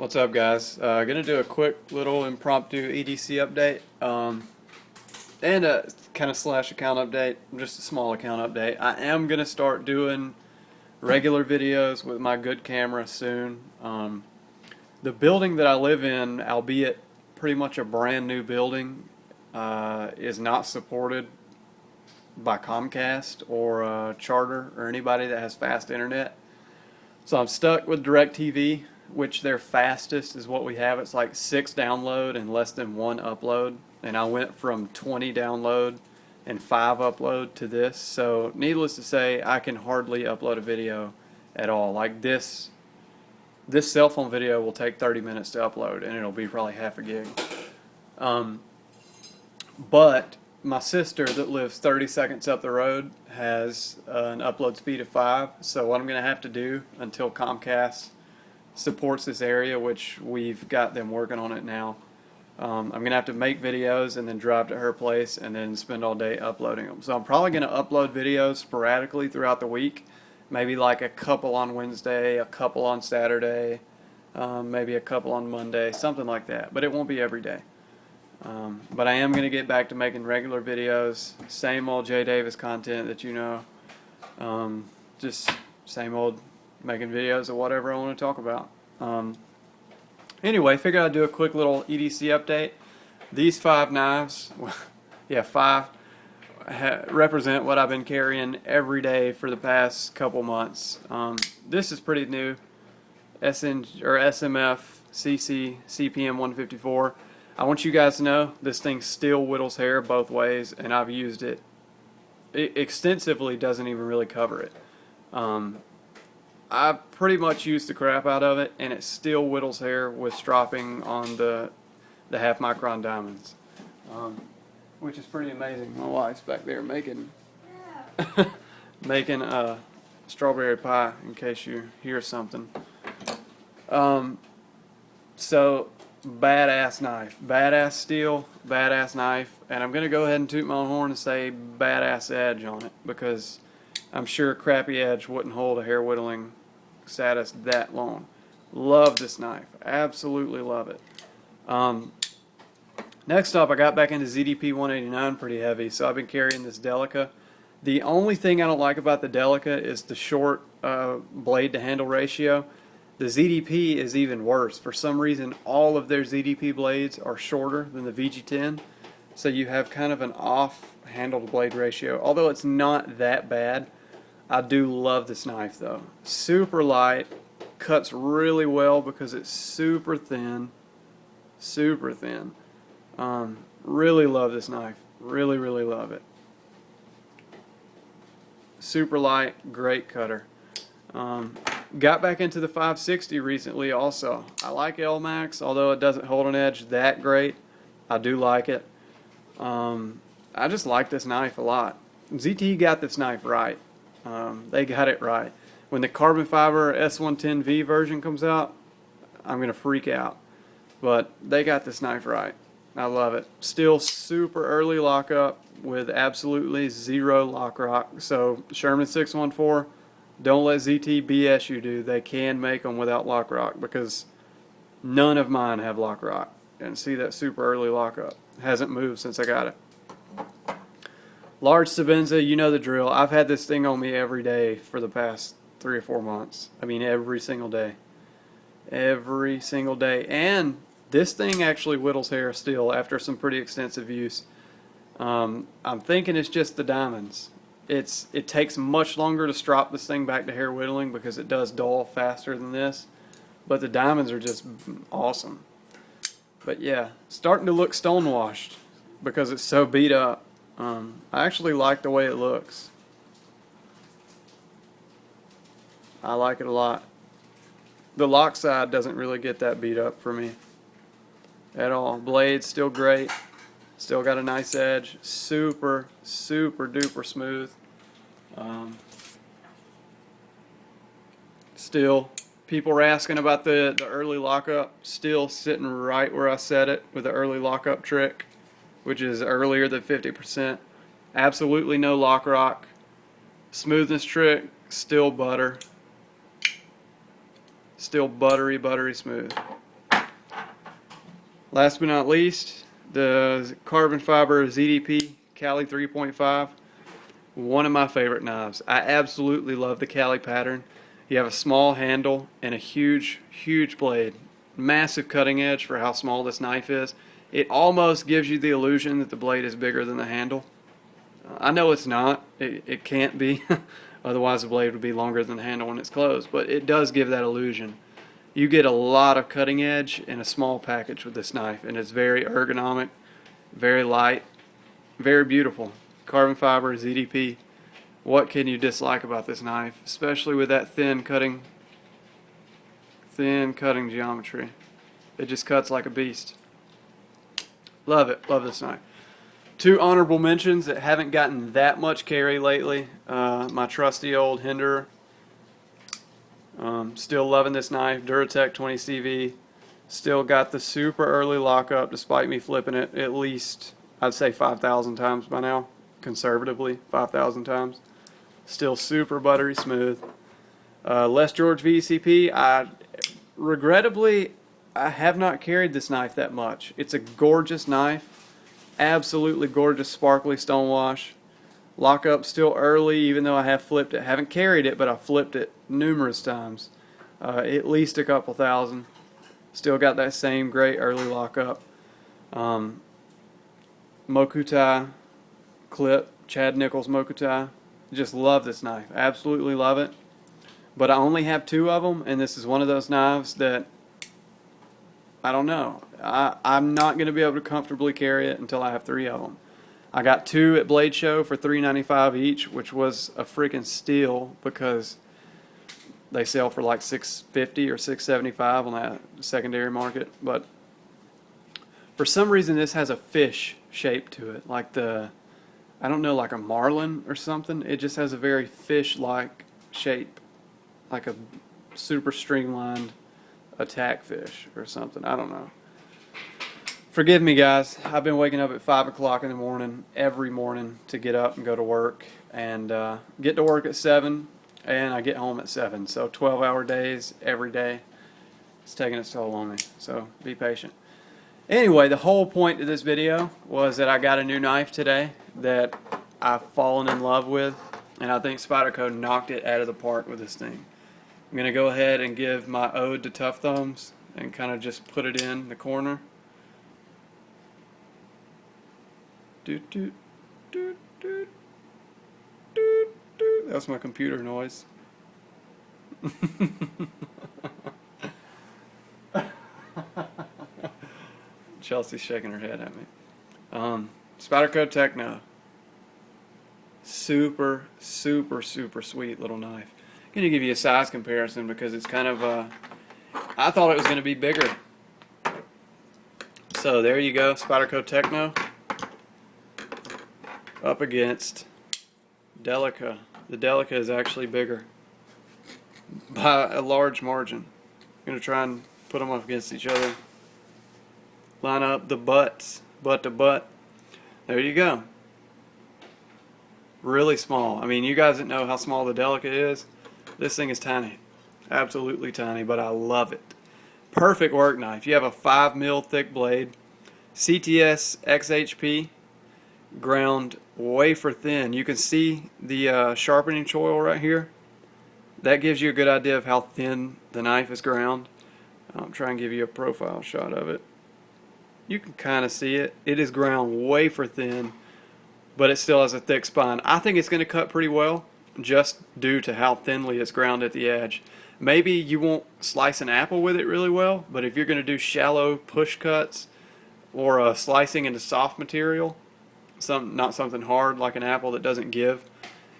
What's up, guys? Gonna do a quick little impromptu EDC update, and a kind of slash account update, just a small account update. I am gonna start doing regular videos with my good camera soon. The building that I live in, albeit pretty much a brand new building, is not supported by Comcast or Charter or anybody that has fast internet. So I'm stuck with DirecTV, which their fastest is what we have. It's like 6 download and less than 1 upload. And I went from 20 download and 5 upload to this. So needless to say, I can hardly upload a video at all. Like this cell phone video will take 30 minutes to upload, and it'll be probably half a gig. But my sister that lives 30 seconds up the road has an upload speed of 5. So what I'm going to have to do until Comcast supports this area, which we've got them working on it now, I'm going to have to make videos and then drive to her place and then spend all day uploading them. So I'm probably going to upload videos sporadically throughout the week, maybe like a couple on Wednesday, a couple on Saturday, maybe a couple on Monday, something like that. But it won't be every day. But I am going to get back to making regular videos, same old Jay Davis content that you know, just same old making videos of whatever I want to talk about. Anyway, figured I'd do a quick little EDC update. These 5 knives, yeah, 5, represent what I've been carrying every day for the past couple months. This is pretty new, SMF CC CPM 154. I want you guys to know this thing still whittles hair both ways, and I've used it extensively. Doesn't even really cover it. I pretty much used the crap out of it, and it still whittles hair with stropping on the half micron diamonds, which is pretty amazing. My wife's back there making making strawberry pie, in case you hear something. So badass knife, badass steel, badass knife, and I'm gonna go ahead and toot my own horn and say badass edge on it, because I'm sure crappy edge wouldn't hold a hair whittling status that long. Love this knife, absolutely love it. Next up, I got back into ZDP 189 pretty heavy, so I've been carrying this Delica. The only thing I don't like about the Delica is the short blade to handle ratio. The ZDP is even worse. For some reason, all of their ZDP blades are shorter than the VG10, so you have kind of an off handle to blade ratio. Although it's not that bad, I do love this knife though. Super light, cuts really well because it's super thin, super thin. Really love this knife. Really, really love it. Super light, great cutter. Got back into the 560 recently also. I like LMAX, although it doesn't hold an edge that great. I do like it. I just like this knife a lot. ZTE got this knife right. They got it right. When the carbon fiber S110V version comes out, I'm going to freak out. But they got this knife right. I love it. Still super early lockup with absolutely zero lock rock. So Sherman 614, don't let ZT BS you, dude. They can make them without lock rock, because none of mine have lock rock. And see that super early lockup. Hasn't moved since I got it. Large Sabenza, you know the drill. I've had this thing on me every day for the past 3 or 4 months. I mean, every single day. Every single day. And this thing actually whittles hair still after some pretty extensive use. I'm thinking it's just the diamonds. It takes much longer to strop this thing back to hair whittling because it does dull faster than this. But the diamonds are just awesome. But yeah, starting to look stonewashed because it's so beat up. I actually like the way it looks. I like it a lot. The lock side doesn't really get that beat up for me at all. Blade's still great. Still got a nice edge. Super, super duper smooth. Still, people were asking about the early lockup. Still sitting right where I set it with the early lockup trick, which is earlier than 50%. Absolutely no lock rock. Smoothness trick, still butter. Still buttery, buttery smooth. Last but not least, the carbon fiber ZDP Cali 3.5. One of my favorite knives. I absolutely love the Cali pattern. You have a small handle and a huge blade. Massive cutting edge for how small this knife is. It almost gives you the illusion that the blade is bigger than the handle. I know it's not. It can't be. Otherwise the blade would be longer than the handle when it's closed. But it does give that illusion. You get a lot of cutting edge in a small package with this knife. And it's very ergonomic, very light, very beautiful. Carbon fiber, ZDP. What can you dislike about this knife? Especially with that thin cutting geometry. It just cuts like a beast. Love it. Love this knife. Two honorable mentions that haven't gotten that much carry lately. My trusty old Hinderer. Still loving this knife. Duratec 20CV. Still got the super early lockup despite me flipping it at least, I'd say 5,000 times by now. Conservatively, 5,000 times. Still super buttery smooth. Les George VCP. Regrettably, I have not carried this knife that much. It's a gorgeous knife. Absolutely gorgeous, sparkly stonewash. Lockup still early, even though I have flipped it. Haven't carried it, but I flipped it numerous times. At least a couple thousand. Still got that same great early lockup. Mokutai clip, Chad Nichols Mokutai. Just love this knife. Absolutely love it. But I only have two of them, and this is one of those knives that I don't know. I'm not going to be able to comfortably carry it until I have three of them. I got two at Blade Show for $3.95 each, which was a freaking steal because they sell for like $6.50 or $6.75 on that secondary market. But for some reason, this has a fish shape to it, like I don't know, like a marlin or something. It just has a very fish-like shape, like a super streamlined attack fish or something. I don't know. Forgive me, guys. I've been waking up at 5 o'clock in the morning every morning to get up and go to work, and get to work at 7, and I get home at 7. So 12-hour days every day. It's taking its toll on me. So be patient. Anyway, the whole point of this video was that I got a new knife today that I've fallen in love with, and I think Spyderco knocked it out of the park with this thing. I'm going to go ahead and give my ode to Tough Thumbs and kind of just put it in the corner. Doot, doot, doot, doot, doot, doot. That's my computer noise. Chelsea's shaking her head at me. Spyderco Techno. Super sweet little knife. I'm going to give you a size comparison because it's kind of, I thought it was going to be bigger. So there you go, Spyderco Techno up against Delica. The Delica is actually bigger by a large margin. I'm going to try and put them up against each other. Line up the butts, butt to butt. There you go. Really small. I mean, you guys that know how small the Delica is, this thing is tiny. Absolutely tiny, but I love it. Perfect work knife. You have a 5 mil thick blade. CTS XHP. Ground wafer thin. You can see the sharpening choil right here. That gives you a good idea of how thin the knife is ground. I'll try and give you a profile shot of it. You can kind of see it. It is ground wafer thin, but it still has a thick spine. I think it's going to cut pretty well just due to how thinly it's ground at the edge. Maybe you won't slice an apple with it really well, but if you're going to do shallow push cuts or slicing into soft material, not something hard like an apple that doesn't give,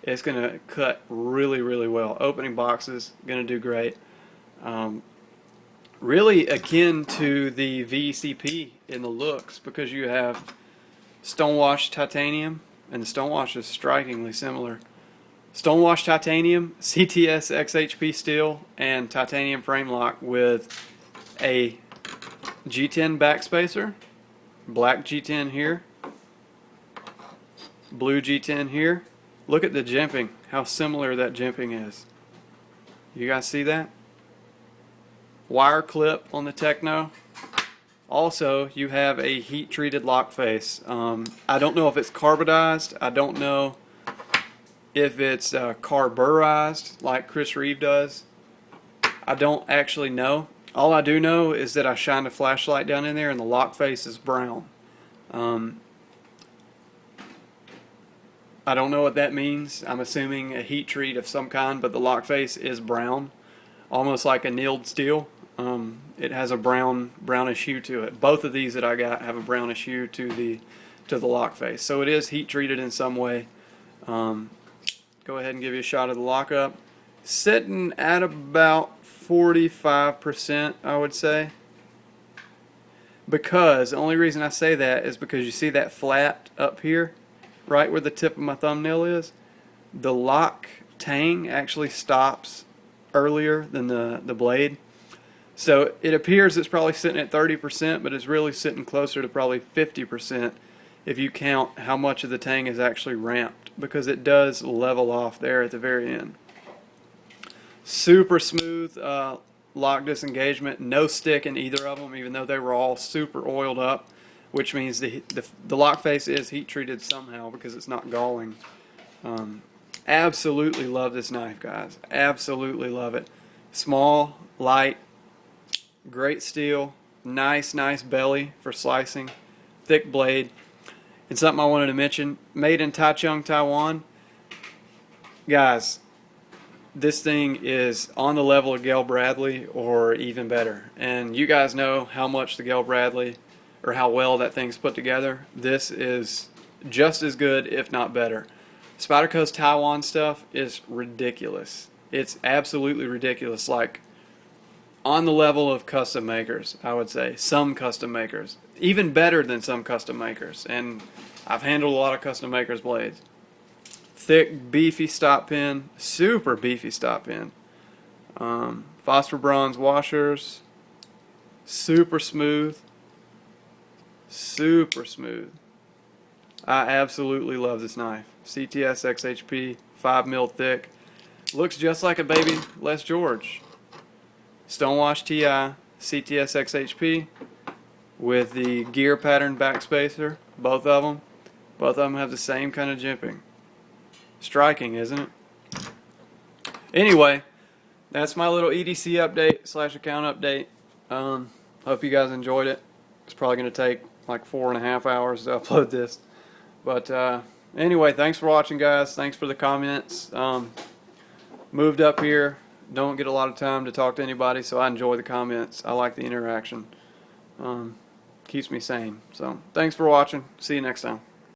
it's going to cut really well. Opening boxes, going to do great. Really akin to the VCP in the looks because you have stonewashed titanium, and the stonewash is strikingly similar. Stonewashed titanium, CTS XHP steel, and titanium frame lock with a G10 backspacer, black G10 here, blue G10 here. Look at the jimping, how similar that jimping is. You guys see that? Wire clip on the Techno. Also, you have a heat-treated lock face. I don't know if it's carbonized. I don't know if it's carburized like Chris Reeve does. I don't actually know. All I do know is that I shined a flashlight down in there and the lock face is brown. I don't know what that means. I'm assuming a heat treat of some kind, but the lock face is brown, almost like annealed steel. It has a brownish hue to it. Both of these that I got have a brownish hue to the lock face, so it is heat treated in some way. Go ahead and give you a shot of the lockup. Sitting at about 45%, I would say. Because the only reason I say that is because you see that flat up here, right where the tip of my thumbnail is. The lock tang actually stops earlier than the blade. So it appears it's probably sitting at 30%, but it's really sitting closer to probably 50% if you count how much of the tang is actually ramped, because it does level off there at the very end. Super smooth lock disengagement, no stick in either of them, even though they were all super oiled up, which means the lock face is heat treated somehow because it's not galling. Absolutely love this knife, guys. Absolutely love it. Small, light, great steel, nice belly for slicing, thick blade. And something I wanted to mention, made in Taichung, Taiwan. Guys, this thing is on the level of Gail Bradley or even better. And you guys know how much the Gail Bradley, or how well that thing's put together. This is just as good, if not better. Spyderco's Taiwan stuff is ridiculous. It's absolutely ridiculous. Like, on the level of custom makers, I would say. Some custom makers. Even better than some custom makers. And I've handled a lot of custom makers' blades. Thick, beefy stop pin. Super beefy stop pin. Phosphor bronze washers. Super smooth. Super smooth. I absolutely love this knife. CTS XHP, 5mm thick. Looks just like a baby Les George. Stonewash TI, CTS XHP with the gear pattern backspacer. Both of them. Both of them have the same kind of jimping. Striking, isn't it? Anyway, that's my little EDC update / account update. Hope you guys enjoyed it. It's probably going to take like 4.5 hours to upload this. But anyway, thanks for watching, guys. Thanks for the comments. Moved up here. Don't get a lot of time to talk to anybody, so I enjoy the comments. I like the interaction. Keeps me sane. So thanks for watching. See you next time.